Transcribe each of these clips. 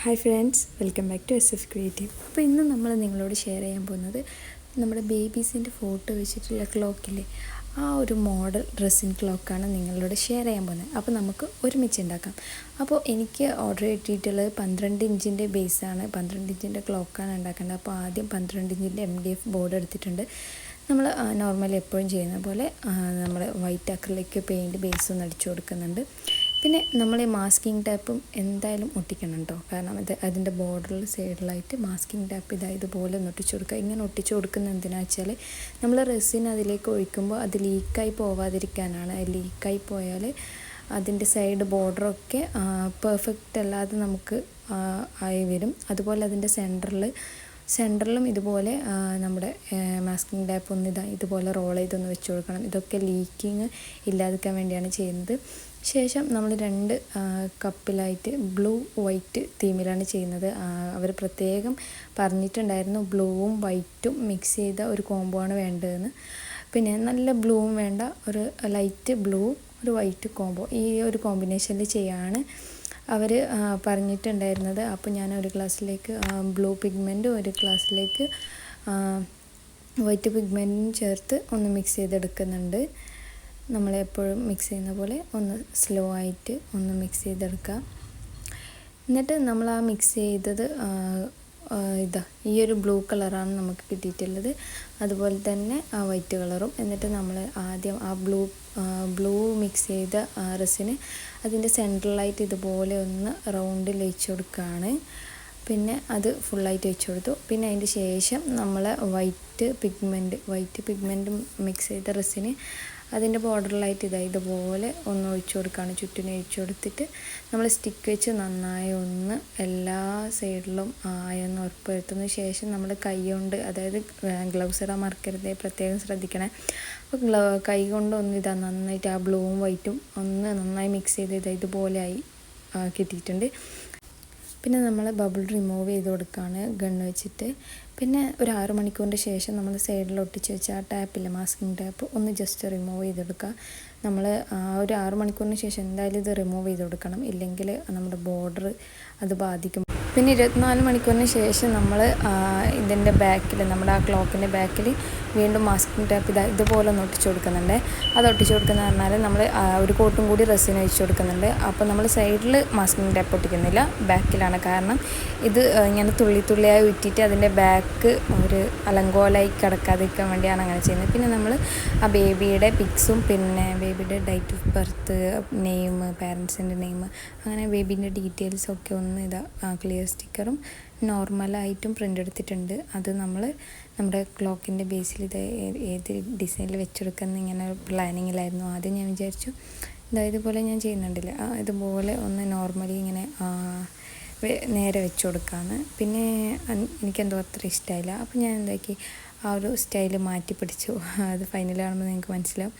Hi friends, welcome back to SF creative. അപ്പോൾ ഇന്ന് നമ്മൾ നിങ്ങളോട് ഷെയർ ചെയ്യാൻ പോകുന്നത് നമ്മുടെ ബേബീസിൻ്റെ ഫോട്ടോ വെച്ചിട്ടുള്ള ക്ലോക്കില്ലേ, ആ ഒരു മോഡൽ ഡ്രസ്സിങ് ക്ലോക്കാണ് നിങ്ങളോട് ഷെയർ ചെയ്യാൻ പോകുന്നത്. അപ്പോൾ നമുക്ക് ഒരുമിച്ച് ഉണ്ടാക്കാം. അപ്പോൾ എനിക്ക് ഓർഡർ കിട്ടിയിട്ടുള്ളത് 12 ഇഞ്ചിൻ്റെ ബേസാണ്, 12 ഇഞ്ചിൻ്റെ ക്ലോക്കാണ് ഉണ്ടാക്കേണ്ടത്. അപ്പോൾ ആദ്യം 12 ഇഞ്ചിൻ്റെ MDF ബോർഡ് എടുത്തിട്ടുണ്ട്. നമ്മൾ നോർമലി എപ്പോഴും ചെയ്യുന്ന പോലെ നമ്മൾ വൈറ്റ് അക്രിലിക് പെയിൻറ്റ് ബേസ് ഒന്ന് അടിച്ചു കൊടുക്കുന്നുണ്ട്. പിന്നെ നമ്മൾ ഈ മാസ്കിംഗ് ടാപ്പും എന്തായാലും ഒട്ടിക്കണം കേട്ടോ. കാരണം അതിൻ്റെ ബോർഡറിൽ സൈഡിലായിട്ട് മാസ്കിംഗ് ടാപ്പ് ഇതുപോലെ ഒന്ന് ഒട്ടിച്ചു കൊടുക്കുക. ഇങ്ങനെ ഒട്ടിച്ചു കൊടുക്കുന്നത് എന്തിനാണെന്ന് വെച്ചാൽ നമ്മൾ റെസിൻ അതിലേക്ക് ഒഴിക്കുമ്പോൾ അത് ലീക്കായി പോവാതിരിക്കാനാണ്. ലീക്കായി പോയാൽ അതിൻ്റെ സൈഡ് ബോർഡറൊക്കെ പെർഫെക്റ്റ് അല്ലാതെ നമുക്ക് ആയി വരും. അതുപോലെ അതിൻ്റെ സെൻറ്ററിലും ഇതുപോലെ നമ്മുടെ മാസ്കിംഗ് ടാപ്പ് ഒന്ന് ഇതുപോലെ റോൾ ചെയ്തൊന്ന് വെച്ച് കൊടുക്കണം. ഇതൊക്കെ ലീക്കിങ് ഇല്ലാതിരിക്കാൻ വേണ്ടിയാണ് ചെയ്യുന്നത്. ശേഷം നമ്മൾ 2 കപ്പിലായിട്ട് ബ്ലൂ വൈറ്റ് തീമിലാണ് ചെയ്യുന്നത്. അവർ പ്രത്യേകം പറഞ്ഞിട്ടുണ്ടായിരുന്നു ബ്ലൂവും വൈറ്റും മിക്സ് ചെയ്ത ഒരു കോംബോ ആണ് വേണ്ടതെന്ന്. പിന്നെ നല്ല ബ്ലൂവും വേണ്ട, ഒരു ലൈറ്റ് ബ്ലൂ ഒരു വൈറ്റ് കോംബോ, ഈ ഒരു കോമ്പിനേഷനിൽ ചെയ്യാണ് അവർ പറഞ്ഞിട്ടുണ്ടായിരുന്നത്. അപ്പോൾ ഞാൻ ഒരു ഗ്ലാസ്സിലേക്ക് ബ്ലൂ പിഗ്മെൻറ്റും ഒരു ഗ്ലാസ്സിലേക്ക് വൈറ്റ് പിഗ്മെൻറ്റും ചേർത്ത് ഒന്ന് മിക്സ് ചെയ്തെടുക്കുന്നുണ്ട്. നമ്മളെപ്പോഴും മിക്സ് ചെയ്യുന്ന പോലെ ഒന്ന് സ്ലോ ആയിട്ട് ഒന്ന് മിക്സ് ചെയ്തെടുക്കുക. എന്നിട്ട് നമ്മൾ ആ മിക്സ് ചെയ്തത് ഈ ഒരു ബ്ലൂ കളറാണ് നമുക്ക് കിട്ടിയിട്ടുള്ളത്, അതുപോലെ തന്നെ ആ വൈറ്റ് കളറും. എന്നിട്ട് നമ്മൾ ആദ്യം ആ ബ്ലൂ മിക്സ് ചെയ്ത റെസിന് അതിൻ്റെ സെൻട്രലായിട്ട് ഇതുപോലെ ഒന്ന് റൗണ്ടിൽ വെച്ച് കൊടുക്കുകയാണ്. പിന്നെ അത് ഫുള്ളായിട്ട് വെച്ച് കൊടുത്തു. പിന്നെ അതിൻ്റെ ശേഷം നമ്മൾ വൈറ്റ് പിഗ്മെൻറ്റ് മിക്സ് ചെയ്ത റെസിന് അതിൻ്റെ ബോർഡറിലായിട്ട് ഇതുപോലെ ഒന്ന് ഒഴിച്ചു കൊടുക്കുകയാണ്. ചുറ്റിനും ഒഴിച്ചു കൊടുത്തിട്ട് നമ്മൾ സ്റ്റിക്ക് വെച്ച് നന്നായി ഒന്ന് എല്ലാ സൈഡിലും ആയെന്ന് ഉറപ്പ് വരുത്തുന്ന ശേഷം നമ്മൾ കൈ കൊണ്ട്, അതായത് ഗ്ലൗസ് ഇടാൻ മറക്കരുത്, പ്രത്യേകം ശ്രദ്ധിക്കണേ. അപ്പോൾ കൈ കൊണ്ട് ഒന്ന് നന്നായിട്ട് ആ ബ്ലൂവും വൈറ്റും ഒന്ന് നന്നായി മിക്സ് ചെയ്ത് ഇതുപോലെ ആയി കിട്ടിയിട്ടുണ്ട്. പിന്നെ നമ്മൾ ബബിൾ റിമൂവ് ചെയ്ത് കൊടുക്കുകയാണ് ഗണ്ണ് വെച്ചിട്ട്. പിന്നെ ഒരു 6 മണിക്കൂറിൻ്റെ ശേഷം നമ്മൾ സൈഡിൽ ഒട്ടിച്ച് വെച്ച ആ ടാപ്പില്ല, മാസ്കിംഗ് ടാപ്പ് ഒന്ന് ജസ്റ്റ് റിമൂവ് ചെയ്തെടുക്കുക. നമ്മൾ ഒരു 6 മണിക്കൂറിന് ശേഷം എന്തായാലും ഇത് റിമൂവ് ചെയ്ത് കൊടുക്കണം, ഇല്ലെങ്കിൽ നമ്മുടെ ബോർഡർ അത് ബാധിക്കും. പിന്നെ 24 മണിക്കൂറിന് ശേഷം നമ്മൾ ഇതിൻ്റെ ബാക്കിൽ, നമ്മുടെ ആ ക്ലോക്കിൻ്റെ ബാക്കിൽ വീണ്ടും മാസ്കിംഗ് ടാപ്പ് ഇതുപോലെ ഒന്ന് ഒട്ടിച്ചു കൊടുക്കുന്നുണ്ട്. അത് ഒട്ടിച്ചു കൊടുക്കുന്നത് പറഞ്ഞാൽ നമ്മൾ ഒരു കോട്ടും കൂടി റെസിൻ ഒഴിച്ചു കൊടുക്കുന്നുണ്ട്. അപ്പോൾ നമ്മൾ സൈഡിൽ മാസ്കിംഗ് ടാപ്പ് ഒട്ടിക്കുന്നില്ല, ബാക്കിലാണ്. കാരണം ഇത് ഇങ്ങനെ തുള്ളിയായി ഉറ്റിയിട്ട് അതിൻ്റെ ബാക്ക് ഒരു അലങ്കോലായി കിടക്കാതിരിക്കാൻ വേണ്ടിയാണ് അങ്ങനെ ചെയ്യുന്നത്. പിന്നെ നമ്മൾ ആ ബേബിയുടെ പിക്സും പിന്നെ ബേബിയുടെ ഡേറ്റ് ഓഫ് ബർത്ത്, നെയിം, പാരൻസിൻ്റെ നെയിം, അങ്ങനെ ബേബീൻ്റെ ഡീറ്റെയിൽസൊക്കെ ഒന്ന് ക്ലിയർ സ്റ്റിക്കറും നോർമലായിട്ടും പ്രിൻ്റ് എടുത്തിട്ടുണ്ട്. അത് നമ്മൾ നമ്മുടെ ക്ലോക്കിൻ്റെ ബേസിൽ ഏത് ഡിസൈനിൽ വെച്ചെടുക്കുന്ന ഇങ്ങനെ പ്ലാനിങ്ങിലായിരുന്നു. ആദ്യം ഞാൻ വിചാരിച്ചു ഇതുപോലെ ഞാൻ ചെയ്യുന്നുണ്ടല്ലേ, ഇതുപോലെ ഒന്ന് നോർമലി ഇങ്ങനെ നേരെ വെച്ച് കൊടുക്കാമെന്ന്. പിന്നെ എനിക്കെന്തോ അത്ര ഇഷ്ടമായില്ല. അപ്പോൾ ഞാൻ എന്താക്കി, ആ ഒരു സ്റ്റൈല് മാറ്റി പിടിച്ചു. അത് ഫൈനൽ കാണുമ്പോൾ നിങ്ങൾക്ക് മനസ്സിലാവും.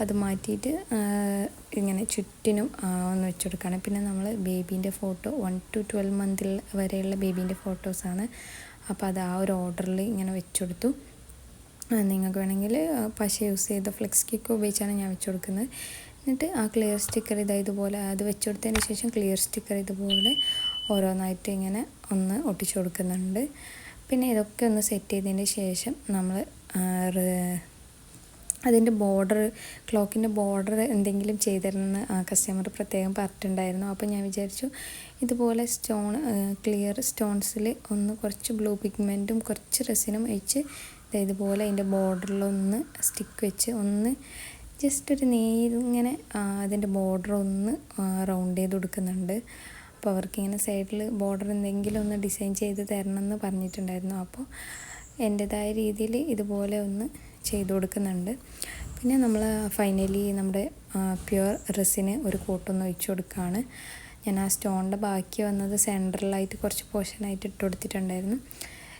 അത് മാറ്റിയിട്ട് ഇങ്ങനെ ചുറ്റിനും ഒന്ന് വെച്ച് കൊടുക്കുകയാണ്. പിന്നെ നമ്മൾ ബേബീൻ്റെ ഫോട്ടോ 1 to 12 മന്തിൽ വരെയുള്ള ബേബീൻ്റെ ഫോട്ടോസാണ്. അപ്പോൾ അത് ആ ഒരു ഓർഡറിൽ ഇങ്ങനെ വെച്ച് കൊടുത്തു. നിങ്ങൾക്ക് വേണമെങ്കിൽ പശ യൂസ് ചെയ്ത ഫ്ലെക്സ് കിക്ക് ഉപയോഗിച്ചാണ് ഞാൻ വെച്ച് കൊടുക്കുന്നത്. എന്നിട്ട് ആ ക്ലിയർ സ്റ്റിക്കർ ഇതുപോലെ അത് വെച്ച് കൊടുത്തതിന് ശേഷം ക്ലിയർ സ്റ്റിക്കർ ഇതുപോലെ ഓരോന്നായിട്ട് ഇങ്ങനെ ഒന്ന് ഒട്ടിച്ചു കൊടുക്കുന്നുണ്ട്. പിന്നെ ഇതൊക്കെ ഒന്ന് സെറ്റ് ചെയ്തതിന് ശേഷം നമ്മൾ അതിൻ്റെ ക്ലോക്കിൻ്റെ ബോർഡർ എന്തെങ്കിലും ചെയ്തിരുന്നെന്ന് കസ്റ്റമർ പ്രത്യേകം പറഞ്ഞിട്ടുണ്ടായിരുന്നു. അപ്പോൾ ഞാൻ വിചാരിച്ചു ഇതുപോലെ ക്ലിയർ സ്റ്റോൺസിൽ ഒന്ന് കുറച്ച് ബ്ലൂ പിഗ്മെൻറ്റും കുറച്ച് റെസിനും വെച്ച് ഇതുപോലെ അതിൻ്റെ ബോർഡറിലൊന്ന് സ്റ്റിക്ക് വെച്ച് ഒന്ന് ജസ്റ്റ് ഒരു ഇങ്ങനെ അതിൻ്റെ ബോർഡർ ഒന്ന് റൗണ്ട് ചെയ്ത് കൊടുക്കുന്നുണ്ട്. അപ്പോൾ അവർക്കിങ്ങനെ സൈഡിൽ ബോർഡർ എന്തെങ്കിലും ഒന്ന് ഡിസൈൻ ചെയ്ത് തരണമെന്ന് പറഞ്ഞിട്ടുണ്ടായിരുന്നു. അപ്പോൾ എൻ്റേതായ രീതിയിൽ ഇതുപോലെ ഒന്ന് ചെയ്ത് കൊടുക്കുന്നുണ്ട്. പിന്നെ നമ്മൾ ഫൈനലി നമ്മുടെ പ്യുവർ റെസിന് ഒരു കോട്ടൊന്ന് ഒഴിച്ചു കൊടുക്കുകയാണ്. ഞാൻ ആ സ്റ്റോണിൻ്റെ ബാക്കി വന്നത് സെൻട്രലായിട്ട് കുറച്ച് പോർഷനായിട്ട് ഇട്ട് കൊടുത്തിട്ടുണ്ടായിരുന്നു.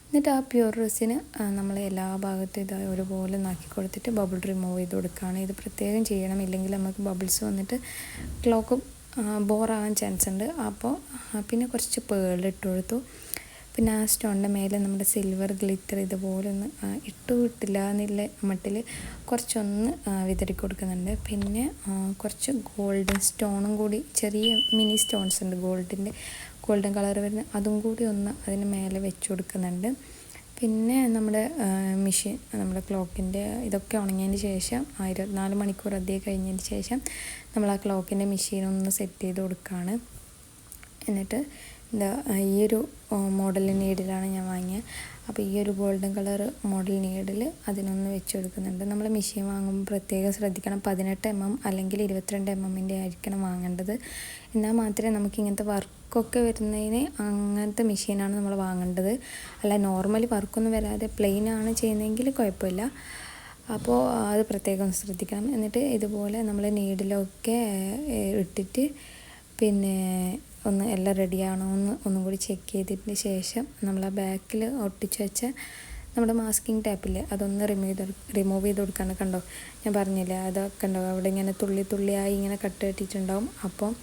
എന്നിട്ട് ആ പ്യുവർ റെസിന് നമ്മൾ എല്ലാ ഭാഗത്തും ഒരുപോലെ നാക്കി കൊടുത്തിട്ട് ബബിൾ റിമൂവ് ചെയ്ത് കൊടുക്കുകയാണ്. ഇത് പ്രത്യേകം ചെയ്യണം, ഇല്ലെങ്കിൽ നമുക്ക് ബബിൾസ് വന്നിട്ട് ക്ലോക്ക് ബോറാകാൻ ചാൻസ് ഉണ്ട്. അപ്പോൾ പിന്നെ കുറച്ച് പേൾ ഇട്ട് കൊടുത്തു. പിന്നെ ആ സ്റ്റോണിൻ്റെ മേലെ നമ്മുടെ സിൽവർ ഗ്ലിറ്റർ ഇതുപോലെ ഒന്ന് ഇട്ടില്ല എന്നുള്ള മട്ടിൽ കുറച്ചൊന്ന് വിതറി കൊടുക്കുന്നുണ്ട്. പിന്നെ കുറച്ച് ഗോൾഡൻ സ്റ്റോണും കൂടി, ചെറിയ മിനി സ്റ്റോൺസ് ഉണ്ട് ഗോൾഡിൻ്റെ, ഗോൾഡൻ കളർ വരുന്ന അതും കൂടി ഒന്ന് അതിന് മേലെ വെച്ച് കൊടുക്കുന്നുണ്ട്. പിന്നെ നമ്മുടെ മെഷീൻ, നമ്മുടെ ക്ലോക്കിൻ്റെ ഇതൊക്കെ ഉണങ്ങിയതിന് ശേഷം 24 മണിക്കൂർ അധികം കഴിഞ്ഞതിന് ശേഷം നമ്മൾ ആ ക്ലോക്കിൻ്റെ മെഷീൻ ഒന്ന് സെറ്റ് ചെയ്ത് കൊടുക്കുകയാണ്. എന്നിട്ട് ഈ ഒരു മോഡൽ നീഡിലാണ് ഞാൻ വാങ്ങിയത്. അപ്പോൾ ഈ ഒരു ഗോൾഡൻ കളർ മോഡൽ നീഡിൽ അതിനൊന്ന് വെച്ച് കൊടുക്കുന്നുണ്ട്. നമ്മൾ മെഷീൻ വാങ്ങുമ്പോൾ പ്രത്യേകം ശ്രദ്ധിക്കണം, 18 mm അല്ലെങ്കിൽ 22 mm ആയിരിക്കണം വാങ്ങേണ്ടത്. എന്നാൽ മാത്രമേ നമുക്ക് ഇങ്ങനത്തെ വർക്കൊക്കെ വരുന്നതിന് അങ്ങനത്തെ മെഷീനാണ് നമ്മൾ വാങ്ങേണ്ടത്. അല്ല നോർമലി വർക്കൊന്നും വരാതെ പ്ലെയിൻ ആണ് ചെയ്യുന്നതെങ്കിൽ കുഴപ്പമില്ല. അപ്പോൾ അത് പ്രത്യേകം ശ്രദ്ധിക്കണം. എന്നിട്ട് ഇതുപോലെ നമ്മൾ നീഡിലൊക്കെ ഇട്ടിട്ട് പിന്നെ ഒന്ന് എല്ലാം റെഡിയാണോ എന്ന് ഒന്നും കൂടി ചെക്ക് ചെയ്തതിന് ശേഷം നമ്മൾ ആ ബാക്കിൽ ഒട്ടിച്ച് വെച്ച നമ്മുടെ മാസ്കിങ് ടാപ്പില്ലേ അതൊന്ന് റിമൂവ് ചെയ്ത് കൊടുക്കാണ്. കണ്ടോ, ഞാൻ പറഞ്ഞില്ലേ അതൊക്കെ ഉണ്ടോ അവിടെ ഇങ്ങനെ തുള്ളിയായി ഇങ്ങനെ കട്ട് കെട്ടിയിട്ടുണ്ടാവും. അപ്പം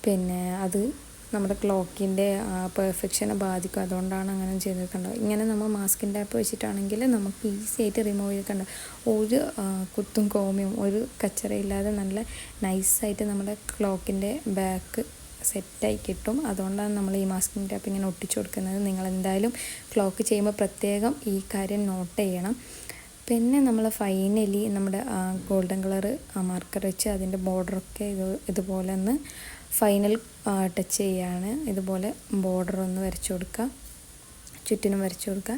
പിന്നെ അത് നമ്മുടെ ക്ലോക്കിൻ്റെ പെർഫെക്ഷനെ ബാധിക്കും. അതുകൊണ്ടാണ് അങ്ങനെ ചെയ്ത് കണ്ടോ. ഇങ്ങനെ നമ്മൾ മാസ്കിങ് ടാപ്പ് വെച്ചിട്ടാണെങ്കിൽ നമുക്ക് ഈസി ആയിട്ട് റിമൂവ് ചെയ്ത് കണ്ടോ, ഒരു കുത്തും കോമിയും ഒരു കച്ചറയില്ലാതെ നല്ല നൈസായിട്ട് നമ്മുടെ ക്ലോക്കിൻ്റെ ബാക്ക് സെറ്റായി കിട്ടും. അതുകൊണ്ടാണ് നമ്മൾ ഈ മാസ്കിങ് ടാപ്പ് ഇങ്ങനെ ഒട്ടിച്ചു കൊടുക്കുന്നത്. നിങ്ങളെന്തായാലും ക്ലോക്ക് ചെയ്യുമ്പോൾ പ്രത്യേകം ഈ കാര്യം നോട്ട് ചെയ്യണം. പിന്നെ നമ്മൾ ഫൈനലി നമ്മുടെ ഗോൾഡൻ കളർ മാർക്കർ വെച്ച് അതിൻ്റെ ബോർഡറൊക്കെ ഇതുപോലെ ഒന്ന് ഫൈനൽ ടച്ച് ചെയ്യാണ്. ഇതുപോലെ ബോർഡർ ഒന്ന് വരച്ചു കൊടുക്കുക, ചുറ്റിനും വരച്ചു കൊടുക്കുക.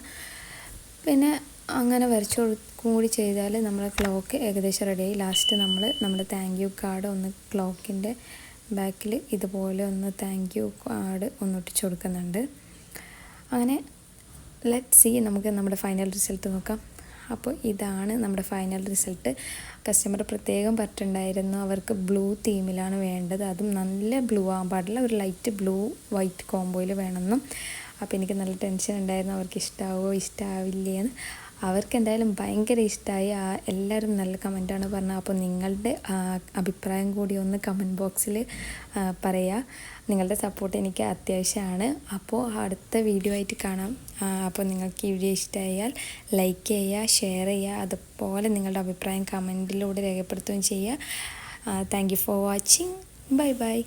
പിന്നെ അങ്ങനെ വരച്ചു കൊടുക്കും കൂടി ചെയ്താൽ നമ്മുടെ ക്ലോക്ക് ഏകദേശം റെഡിയായി. ലാസ്റ്റ് നമ്മൾ നമ്മുടെ താങ്ക് യു കാർഡ് ഒന്ന് ക്ലോക്കിൻ്റെ ബാക്കിൽ ഇതുപോലെ ഒന്ന് താങ്ക് യു കാർഡ് ഒന്ന് ഒട്ടിച്ചു കൊടുക്കുന്നുണ്ട്. അങ്ങനെ ലെറ്റ് സീ, നമുക്ക് നമ്മുടെ ഫൈനൽ റിസൾട്ട് നോക്കാം. അപ്പോൾ ഇതാണ് നമ്മുടെ ഫൈനൽ റിസൾട്ട്. കസ്റ്റമർ പ്രത്യേകം പറഞ്ഞിട്ടുണ്ടായിരുന്നു അവർക്ക് ബ്ലൂ തീമിലാണ് വേണ്ടത്, അതും നല്ല ബ്ലൂ ആകാൻ പാടില്ല, ഒരു ലൈറ്റ് ബ്ലൂ വൈറ്റ് കോംബോയിൽ വേണമെന്നും. അപ്പോൾ എനിക്ക് നല്ല ടെൻഷൻ ഉണ്ടായിരുന്നു അവർക്ക് ഇഷ്ടമാവോ ഇഷ്ടമാവില്ലേന്ന്. അവർക്ക് എന്തായാലും ഭയങ്കര ഇഷ്ടമായി. എല്ലാവരും നല്ല കമൻറ്റാണ് പറഞ്ഞത്. അപ്പോൾ നിങ്ങളുടെ അഭിപ്രായം കൂടി ഒന്ന് കമൻറ്റ് ബോക്സിൽ പറയുക. നിങ്ങളുടെ സപ്പോർട്ട് എനിക്ക് അത്യാവശ്യമാണ്. അപ്പോൾ അടുത്ത വീഡിയോ ആയിട്ട് കാണാം. അപ്പോൾ നിങ്ങൾക്ക് ഈ വീഡിയോ ഇഷ്ടമായാൽ ലൈക്ക് ചെയ്യുക, ഷെയർ ചെയ്യുക, അതുപോലെ നിങ്ങളുടെ അഭിപ്രായം കമൻറ്റിലൂടെ രേഖപ്പെടുത്തുകയും ചെയ്യുക. Thank you for watching. Bye bye.